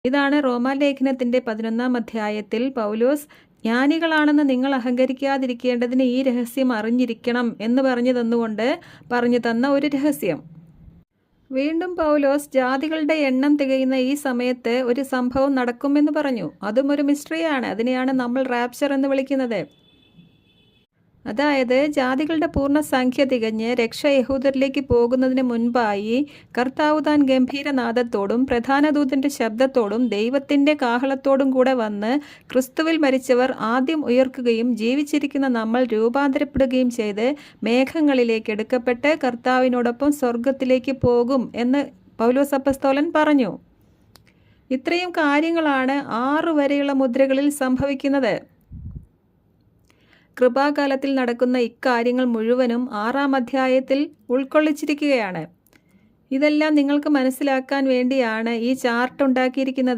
ഇതാണ് റോമാലേഖനത്തിൻ്റെ 11-ാം അധ്യായത്തിൽ പൗലോസ് ജ്ഞാനികളാണെന്ന് നിങ്ങൾ അഹങ്കരിക്കാതിരിക്കേണ്ടതിന് ഈ രഹസ്യം അറിഞ്ഞിരിക്കണം എന്ന് പറഞ്ഞു തന്ന ഒരു രഹസ്യം. വീണ്ടും പൗലോസ് ജാതികളുടെ എണ്ണം തികയുന്ന ഈ സമയത്ത് ഒരു സംഭവം നടക്കുമെന്ന് പറഞ്ഞു. അതും ഒരു മിസ്റ്ററിയാണ്. അതിനെയാണ് നമ്മൾ റാപ്ചർ എന്ന് വിളിക്കുന്നത്. അതായത് ജാതികളുടെ പൂർണ്ണസംഖ്യ തികഞ്ഞ് രക്ഷ യഹൂദരിലേക്ക് പോകുന്നതിന് മുൻപായി കർത്താവ് താൻ ഗംഭീരനാദത്തോടും പ്രധാന ദൂതൻ്റെ ശബ്ദത്തോടും ദൈവത്തിൻ്റെ കാഹളത്തോടും കൂടെ വന്ന് ക്രിസ്തുവിൽ മരിച്ചവർ ആദ്യം ഉയർക്കുകയും ജീവിച്ചിരിക്കുന്ന നമ്മൾ രൂപാന്തരപ്പെടുകയും ചെയ്ത് മേഘങ്ങളിലേക്ക് എടുക്കപ്പെട്ട് കർത്താവിനോടൊപ്പം സ്വർഗത്തിലേക്ക് പോകും എന്ന് പൗലോസ് അപ്പസ്തോലൻ പറഞ്ഞു. ഇത്രയും കാര്യങ്ങളാണ് 6 വരെയുള്ള മുദ്രകളിൽ സംഭവിക്കുന്നത്. കൃപാകാലത്തിൽ നടക്കുന്ന ഇക്കാര്യങ്ങൾ മുഴുവനും 6-ാം അധ്യായത്തിൽ ഉൾക്കൊള്ളിച്ചിരിക്കുകയാണ്. ഇതെല്ലാം നിങ്ങൾക്ക് മനസ്സിലാക്കാൻ വേണ്ടിയാണ് ഈ ചാർട്ട് ഉണ്ടാക്കിയിരിക്കുന്നത്.